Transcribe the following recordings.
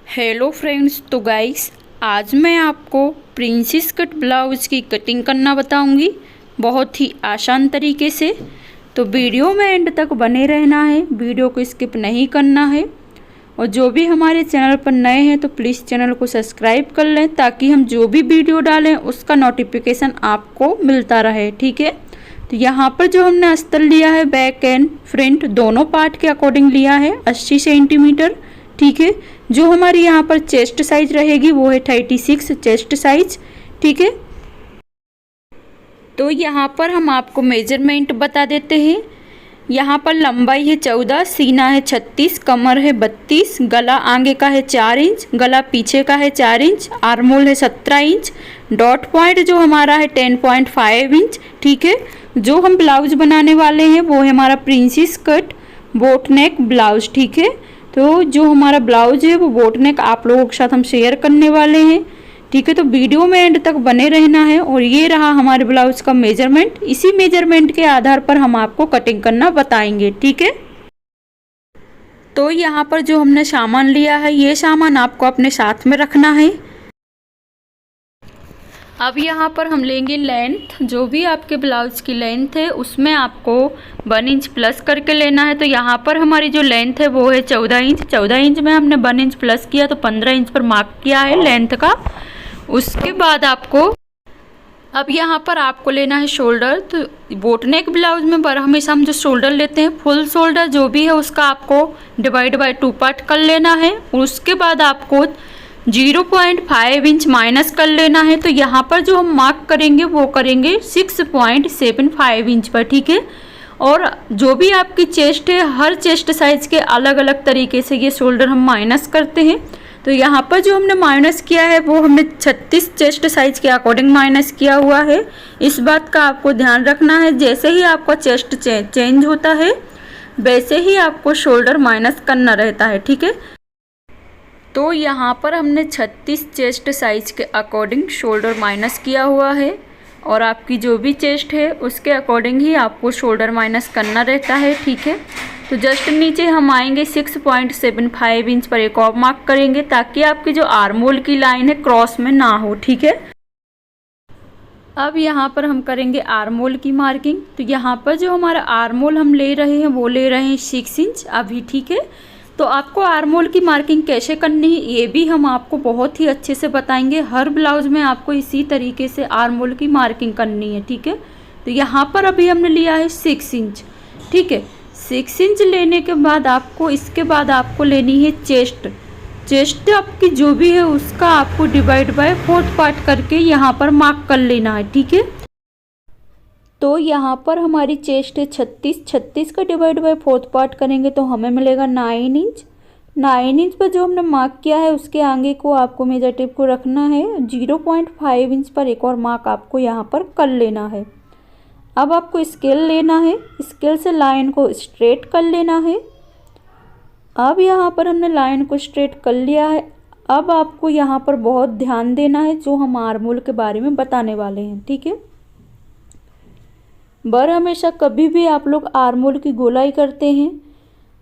Hello friends, तो guys आज मैं आपको प्रिंसेस कट ब्लाउज़ की कटिंग करना बताऊंगी बहुत ही आसान तरीके से। तो वीडियो में एंड तक बने रहना है, वीडियो को स्किप नहीं करना है। और जो भी हमारे चैनल पर नए हैं तो प्लीज़ चैनल को सब्सक्राइब कर लें ताकि हम जो भी वीडियो डालें उसका नोटिफिकेशन आपको मिलता रहे। ठीक है, तो यहाँ पर जो हमने अस्तर लिया है बैक एंड फ्रंट दोनों पार्ट के अकॉर्डिंग लिया है 80 सेंटीमीटर। ठीक है, जो हमारी यहाँ पर चेस्ट साइज रहेगी वो है 36 चेस्ट साइज। ठीक है, तो यहाँ पर हम आपको मेजरमेंट बता देते हैं। यहाँ पर लंबाई है 14, सीना है 36, कमर है 32, गला आगे का है 4 इंच, गला पीछे का है 4 इंच, आर्मोल है 17 इंच, डॉट पॉइंट जो हमारा है 10.5 इंच। ठीक है, जो हम ब्लाउज बनाने वाले हैं वो है हमारा princess cut boat neck blouse. ठीक है, तो जो हमारा ब्लाउज है वो बोट नेक आप लोगों के साथ हम शेयर करने वाले हैं। ठीक है, तो वीडियो में एंड तक बने रहना है। और ये रहा हमारे ब्लाउज का मेजरमेंट, इसी मेजरमेंट के आधार पर हम आपको कटिंग करना बताएंगे। ठीक है, तो यहाँ पर जो हमने सामान लिया है ये सामान आपको अपने साथ में रखना है। अब यहाँ पर हम लेंगे लेंथ, जो भी आपके ब्लाउज की लेंथ है उसमें आपको 1 इंच प्लस करके लेना है। तो यहाँ पर हमारी जो लेंथ है वो है 14 इंच। 14 इंच में हमने 1 इंच प्लस किया तो 15 इंच पर मार्क किया है लेंथ का। उसके बाद आपको अब यहाँ पर आपको लेना है शोल्डर। तो बोट नेक ब्लाउज में पर हमेशा हम जो शोल्डर लेते हैं फुल शोल्डर जो भी है उसका आपको डिवाइड बाय 2 पार्ट कर लेना है। और उसके बाद आपको 0.5 इंच माइनस कर लेना है। तो यहाँ पर जो हम मार्क करेंगे वो करेंगे 6.75 इंच पर। ठीक है, और जो भी आपकी चेस्ट है हर चेस्ट साइज के अलग अलग तरीके से ये शोल्डर हम माइनस करते हैं। तो यहाँ पर जो हमने माइनस किया है वो हमने 36 चेस्ट साइज के अकॉर्डिंग माइनस किया हुआ है। इस बात का आपको ध्यान रखना है, जैसे ही आपका चेस्ट चेंज होता है वैसे ही आपको शोल्डर माइनस करना रहता है। ठीक है, तो यहाँ पर हमने 36 चेस्ट साइज के अकॉर्डिंग शोल्डर माइनस किया हुआ है। और आपकी जो भी चेस्ट है उसके अकॉर्डिंग ही आपको शोल्डर माइनस करना रहता है। ठीक है, तो जस्ट नीचे हम आएंगे 6.75 इंच पर एक और मार्क करेंगे ताकि आपकी जो आर्मोल की लाइन है क्रॉस में ना हो। ठीक है, अब यहाँ पर हम करेंगे आर्मोल की मार्किंग। तो यहाँ पर जो हमारा आर्मोल हम ले रहे हैं वो ले रहे हैं 6 इंच अभी। ठीक है, तो आपको आर्मोल की मार्किंग कैसे करनी है ये भी हम आपको बहुत ही अच्छे से बताएंगे। हर ब्लाउज में आपको इसी तरीके से आर्मोल की मार्किंग करनी है। ठीक है, तो यहाँ पर अभी हमने लिया है 6 इंच। ठीक है, 6 इंच लेने के बाद आपको इसके बाद आपको लेनी है चेस्ट। चेस्ट आपकी जो भी है उसका आपको डिवाइड बाय 4 पार्ट करके यहाँ पर मार्क कर लेना है। ठीक है, तो यहाँ पर हमारी चेस्ट है 36 का डिवाइड बाय 4 पार्ट करेंगे तो हमें मिलेगा 9 इंच। 9 इंच पर जो हमने मार्क किया है उसके आगे को आपको मेजर टेप को रखना है 0.5 इंच पर एक और मार्क आपको यहाँ पर कर लेना है। अब आपको स्केल लेना है, स्केल से लाइन को स्ट्रेट कर लेना है। अब यहाँ पर हमने लाइन को स्ट्रेट कर लिया है। अब आपको यहाँ पर बहुत ध्यान देना है जो हम आर्मोल के बारे में बताने वाले हैं। ठीक है, हमेशा कभी भी आप लोग आर्मोल की गोलाई करते हैं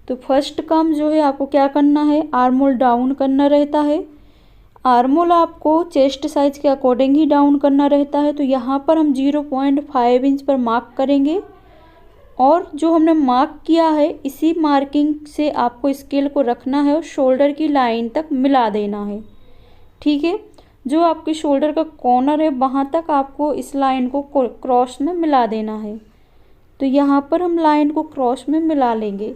तो फर्स्ट काम जो है आपको क्या करना है, आर्मोल डाउन करना रहता है। आर्मोल आपको चेस्ट साइज के अकॉर्डिंग ही डाउन करना रहता है। तो यहाँ पर हम 0.5 इंच पर मार्क करेंगे और जो हमने मार्क किया है इसी मार्किंग से आपको स्केल को रखना है और शोल्डर की लाइन तक मिला देना है। ठीक है, जो आपके शोल्डर का कॉर्नर है वहाँ तक आपको इस लाइन को क्रॉस में मिला देना है। तो यहाँ पर हम लाइन को क्रॉस में मिला लेंगे।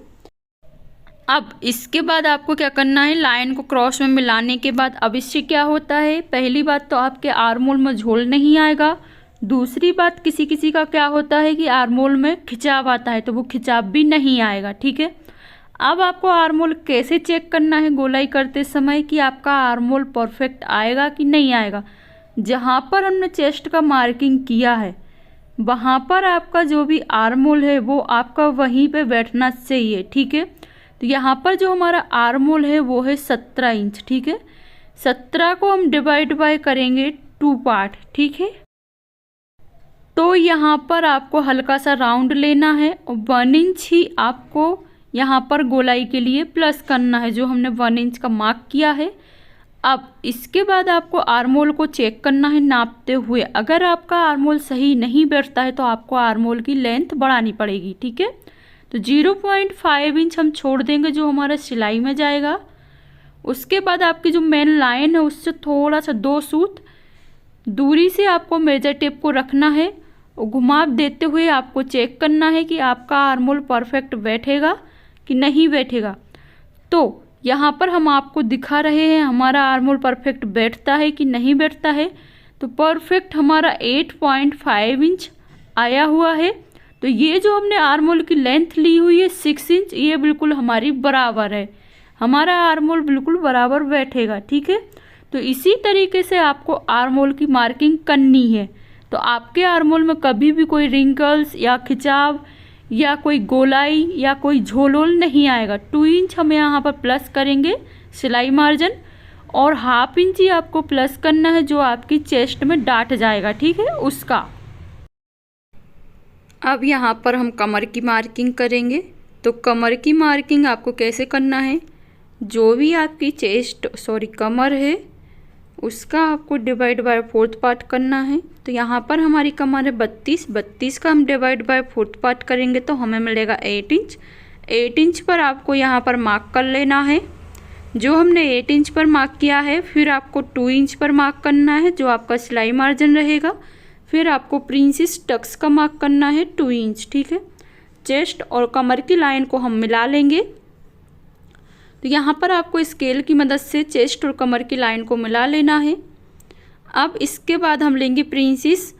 अब इसके बाद आपको क्या करना है, लाइन को क्रॉस में मिलाने के बाद अब इससे क्या होता है, पहली बात तो आपके आर्मोल में झोल नहीं आएगा। दूसरी बात किसी किसी का क्या होता है कि आर्मोल में खिंचाव आता है तो वो खिंचाव भी नहीं आएगा। ठीक है, अब आपको आर्मोल कैसे चेक करना है गोलाई करते समय कि आपका आर्मोल परफेक्ट आएगा कि नहीं आएगा। जहाँ पर हमने चेस्ट का मार्किंग किया है वहाँ पर आपका जो भी आर्मोल है वो आपका वहीं पे बैठना चाहिए। ठीक है, तो यहाँ पर जो हमारा आर्मोल है वो है 17 इंच। ठीक है, 17 को हम डिवाइड बाय करेंगे 2 पार्ट। ठीक है, तो यहाँ पर आपको हल्का सा राउंड लेना है और 1 इंच ही आपको यहाँ पर गोलाई के लिए प्लस करना है। जो हमने 1 इंच का मार्क किया है अब इसके बाद आपको आर्मोल को चेक करना है नापते हुए। अगर आपका आर्मोल सही नहीं बैठता है तो आपको आर्मोल की लेंथ बढ़ानी पड़ेगी, ठीक है। तो 0.5 इंच हम छोड़ देंगे जो हमारा सिलाई में जाएगा। उसके बाद आपकी जो मेन लाइन है उससे थोड़ा सा 2 सूत दूरी से आपको मेजर टेप को रखना है और घुमाव देते हुए आपको चेक करना है कि आपका आर्मोल परफेक्ट बैठेगा कि नहीं बैठेगा। तो यहाँ पर हम आपको दिखा रहे हैं हमारा आर्मोल परफेक्ट बैठता है कि नहीं बैठता है। तो परफेक्ट हमारा 8.5 इंच आया हुआ है। तो ये जो हमने आर्मोल की लेंथ ली हुई है 6 इंच, ये बिल्कुल हमारी बराबर है। हमारा आर्मोल बिल्कुल बराबर बैठेगा, ठीक है। तो इसी तरीके से आपको आर्मोल की मार्किंग करनी है। तो आपके आर्मोल में कभी भी कोई रिंकल्स या खिंचाव या कोई गोलाई या कोई झोलोल नहीं आएगा। 2 इंच हम यहाँ पर प्लस करेंगे सिलाई मार्जिन और 1/2 इंच ही आपको प्लस करना है जो आपकी चेस्ट में डाट जाएगा, ठीक है, उसका। अब यहाँ पर हम कमर की मार्किंग करेंगे। तो कमर की मार्किंग आपको कैसे करना है, जो भी आपकी कमर है उसका आपको डिवाइड बाय 4th पार्ट करना है। तो यहाँ पर हमारी कमर है 32 का हम डिवाइड बाय 4th पार्ट करेंगे तो हमें मिलेगा 8 इंच। 8 इंच पर आपको यहाँ पर मार्क कर लेना है। जो हमने 8 इंच पर मार्क किया है फिर आपको 2 इंच पर मार्क करना है जो आपका सिलाई मार्जिन रहेगा। फिर आपको प्रिंसेस टक्स का मार्क करना है 2 इंच, ठीक है। चेस्ट और कमर की लाइन को हम मिला लेंगे। तो यहाँ पर आपको स्केल की मदद से चेस्ट और कमर की लाइन को मिला लेना है। अब इसके बाद हम लेंगे प्रिंसेस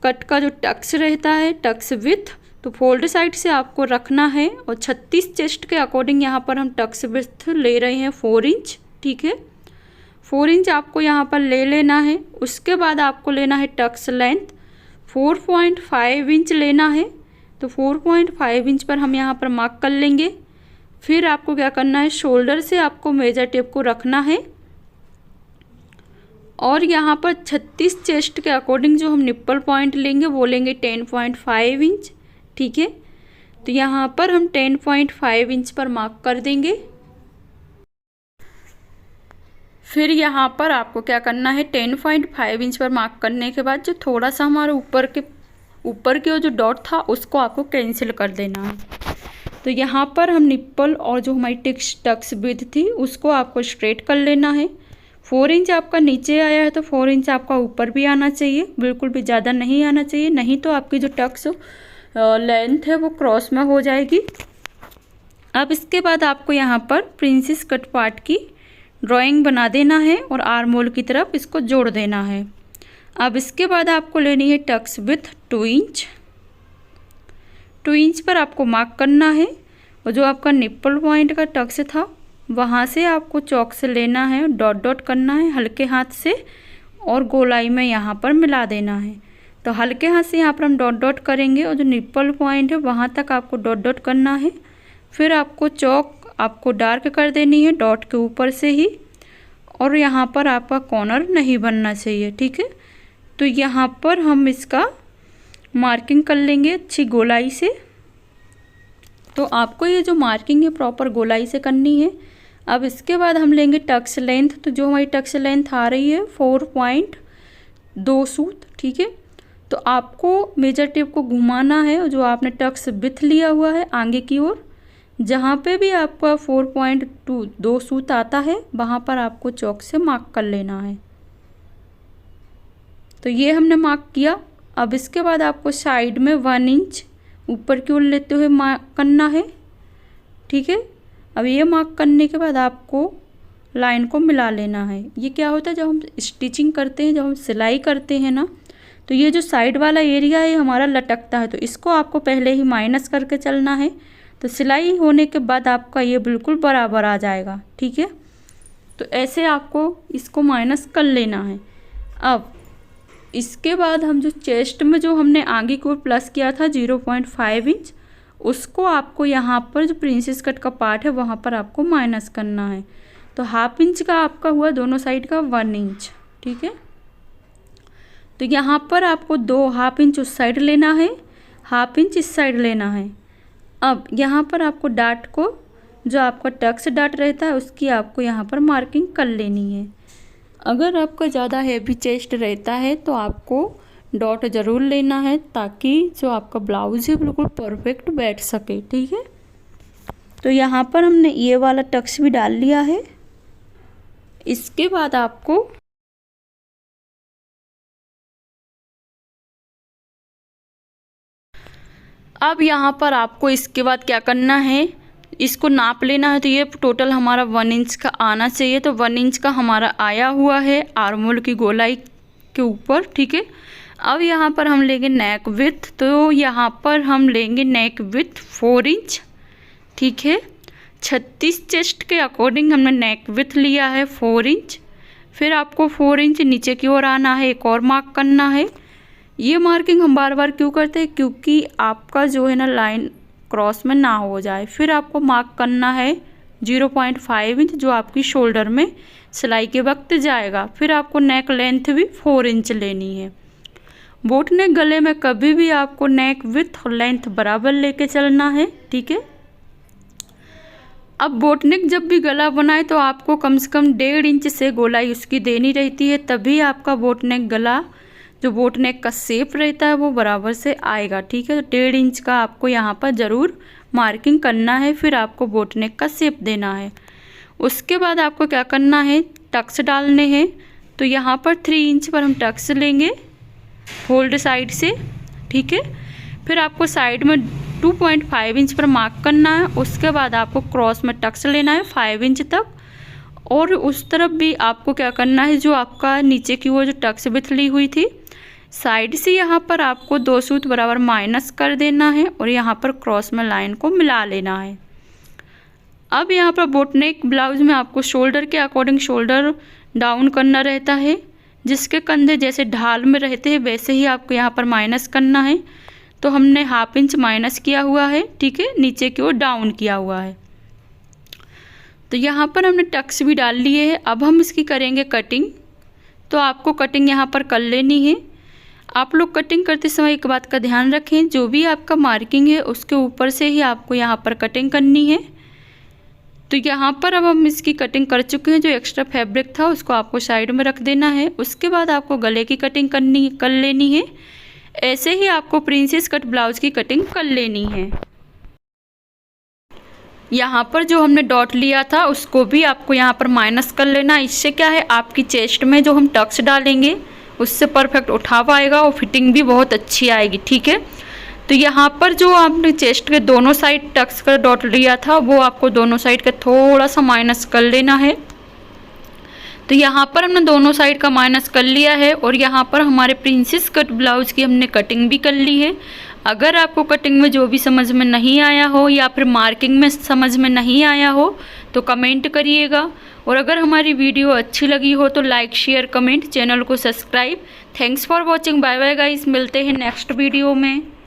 कट का जो टक्स रहता है, टक्स विथ, तो फोल्ड साइड से आपको रखना है और 36 चेस्ट के अकॉर्डिंग यहाँ पर हम टक्स विथ ले रहे हैं 4 इंच, ठीक है। 4 इंच आपको यहाँ पर ले लेना है। उसके बाद आपको लेना है टक्स लेंथ 4.5 इंच लेना है। तो 4.5 इंच पर हम यहाँ पर मार्क कर लेंगे। फिर आपको क्या करना है, शोल्डर से आपको मेजर टेप को रखना है और यहाँ पर 36 चेस्ट के अकॉर्डिंग जो हम निप्पल पॉइंट लेंगे वो लेंगे 10.5 इंच, ठीक है। तो यहाँ पर हम 10.5 इंच पर मार्क कर देंगे। फिर यहाँ पर आपको क्या करना है, 10.5 इंच पर मार्क करने के बाद जो थोड़ा सा हमारे ऊपर के जो डॉट था उसको आपको कैंसिल कर देना है। तो यहाँ पर हम निप्पल और जो हमारी टक्स विड्थ थी उसको आपको स्ट्रेट कर लेना है। 4 इंच आपका नीचे आया है तो 4 इंच आपका ऊपर भी आना चाहिए, बिल्कुल भी ज़्यादा नहीं आना चाहिए, नहीं तो आपकी जो टक्स लेंथ है वो क्रॉस में हो जाएगी। अब इसके बाद आपको यहाँ पर प्रिंसेस कट पार्ट की ड्राइंग बना देना है और आर्मोल की तरफ इसको जोड़ देना है। अब इसके बाद आपको लेनी है टक्स विथ 2 इंच। 2 इंच पर आपको मार्क करना है और जो आपका निप्पल पॉइंट का टक्स था वहाँ से आपको चौक से लेना है, डॉट डॉट करना है हल्के हाथ से और गोलाई में यहाँ पर मिला देना है। तो हल्के हाथ से यहाँ पर हम डॉट डॉट करेंगे और जो निप्पल पॉइंट है वहाँ तक आपको डॉट डॉट करना है। फिर आपको चौक आपको डार्क कर देनी है डॉट के ऊपर से ही और यहाँ पर आपका कॉर्नर नहीं बनना चाहिए, ठीक है। तो यहाँ पर हम इसका मार्किंग कर लेंगे अच्छी गोलाई से। तो आपको ये जो मार्किंग है प्रॉपर गोलाई से करनी है। अब इसके बाद हम लेंगे टक्स लेंथ। तो जो हमारी टक्स लेंथ आ रही है 4.2 सूत, ठीक है। तो आपको मेजर टेप को घुमाना है और जो आपने टक्स विथ लिया हुआ है आगे की ओर, जहाँ पे भी आपका 4.2 सूत आता है वहाँ पर आपको चौक से मार्क कर लेना है। तो ये हमने मार्क किया। अब इसके बाद आपको साइड में 1 इंच ऊपर की ओर लेते हुए मार्क करना है, ठीक है। अब ये मार्क करने के बाद आपको लाइन को मिला लेना है। ये क्या होता है, जब हम स्टिचिंग करते हैं, जब हम सिलाई करते हैं ना, तो ये जो साइड वाला एरिया है हमारा लटकता है, तो इसको आपको पहले ही माइनस करके चलना है। तो सिलाई होने के बाद आपका ये बिल्कुल बराबर आ जाएगा, ठीक है। तो ऐसे आपको इसको माइनस कर लेना है। अब इसके बाद हम जो चेस्ट में जो हमने आगे की ओर प्लस किया था 0.5 इंच, उसको आपको यहाँ पर जो प्रिंसेस कट का पार्ट है वहाँ पर आपको माइनस करना है। तो 1/2 इंच का आपका हुआ दोनों साइड का 1 इंच, ठीक है। तो यहाँ पर आपको 2.5 इंच उस साइड लेना है, 1/2 इंच इस साइड लेना है। अब यहाँ पर आपको डाट को, जो आपका टक्स डाट रहता है उसकी आपको यहाँ पर मार्किंग कर लेनी है। अगर आपका ज़्यादा हैवी चेस्ट रहता है तो आपको डॉट ज़रूर लेना है, ताकि जो आपका ब्लाउज़ है बिल्कुल परफेक्ट बैठ सके। ठीक है, तो यहाँ पर हमने ये वाला टक्स भी डाल लिया है। इसके बाद आपको अब यहाँ पर आपको इसके बाद क्या करना है, इसको नाप लेना है। तो ये टोटल हमारा 1 इंच का आना चाहिए। तो 1 इंच का हमारा आया हुआ है आर्महोल की गोलाई के ऊपर। ठीक है, अब यहाँ पर हम लेंगे नेक विड्थ। तो यहाँ पर हम लेंगे नेक विड्थ 4 इंच। ठीक है, 36 चेस्ट के अकॉर्डिंग हमने नेक विड्थ लिया है 4 इंच। फिर आपको 4 इंच नीचे की ओर आना है, एक और मार्क करना है। ये मार्किंग हम बार बार क्यों करते हैं, क्योंकि आपका जो है ना लाइन क्रॉस में ना हो जाए। फिर आपको मार्क करना है 0.5 इंच, जो आपकी शोल्डर में सिलाई के वक्त जाएगा। फिर आपको नेक लेंथ भी 4 इंच लेनी है। बोट नेक गले में कभी भी आपको नेक विड्थ और लेंथ बराबर लेके चलना है। ठीक है, अब बोट नेक जब भी गला बनाए तो आपको कम से कम 1.5 इंच से गोलाई उसकी देनी रहती है, तभी आपका बोट नेक गला जो बोट नेक का शेप रहता है वो बराबर से आएगा। ठीक है, तो 1.5 इंच का आपको यहाँ पर ज़रूर मार्किंग करना है। फिर आपको बोट नेक का शेप देना है। उसके बाद आपको क्या करना है, टक्स डालने हैं। तो यहाँ पर 3 इंच पर हम टक्स लेंगे फोल्ड साइड से। ठीक है, फिर आपको साइड में 2.5 इंच पर मार्क करना है। उसके बाद आपको क्रॉस में टक्स लेना है 5 इंच तक, और उस तरफ भी आपको क्या करना है, जो आपका नीचे की वो जो टक्स विड्थ ली हुई थी साइड से यहाँ पर आपको 2 सूत बराबर माइनस कर देना है, और यहाँ पर क्रॉस में लाइन को मिला लेना है। अब यहाँ पर बोट नेक ब्लाउज में आपको शोल्डर के अकॉर्डिंग शोल्डर डाउन करना रहता है। जिसके कंधे जैसे ढाल में रहते हैं वैसे ही आपको यहाँ पर माइनस करना है। तो हमने 1/2 इंच माइनस किया हुआ है। ठीक है, नीचे की ओर डाउन किया हुआ है। तो यहाँ पर हमने टक्स भी डाल लिए हैं। अब हम इसकी करेंगे कटिंग। तो आपको कटिंग यहाँ पर कर लेनी है। आप लोग कटिंग करते समय एक बात का ध्यान रखें, जो भी आपका मार्किंग है उसके ऊपर से ही आपको यहाँ पर कटिंग करनी है। तो यहाँ पर अब हम इसकी कटिंग कर चुके हैं। जो एक्स्ट्रा फैब्रिक था उसको आपको साइड में रख देना है। उसके बाद आपको गले की कटिंग कर लेनी है। ऐसे ही आपको प्रिंसेस कट ब्लाउज की कटिंग कर लेनी है। यहाँ पर जो हमने डॉट लिया था उसको भी आपको यहाँ पर माइनस कर लेना। इससे क्या है, आपकी चेस्ट में जो हम टक्स डालेंगे उससे परफेक्ट उठाव आएगा और फिटिंग भी बहुत अच्छी आएगी। ठीक है, तो यहाँ पर जो आपने चेस्ट के दोनों साइड टक्स का डॉट लिया था वो आपको दोनों साइड का थोड़ा सा माइनस कर लेना है। तो यहाँ पर हमने दोनों साइड का माइनस कर लिया है, और यहाँ पर हमारे प्रिंसेस कट ब्लाउज की हमने कटिंग भी कर ली है। अगर आपको कटिंग में जो भी समझ में नहीं आया हो या फिर मार्किंग में समझ में नहीं आया हो तो कमेंट करिएगा। और अगर हमारी वीडियो अच्छी लगी हो तो लाइक शेयर कमेंट, चैनल को subscribe. Thanks for watching. Bye bye guys, मिलते हैं नेक्स्ट वीडियो में।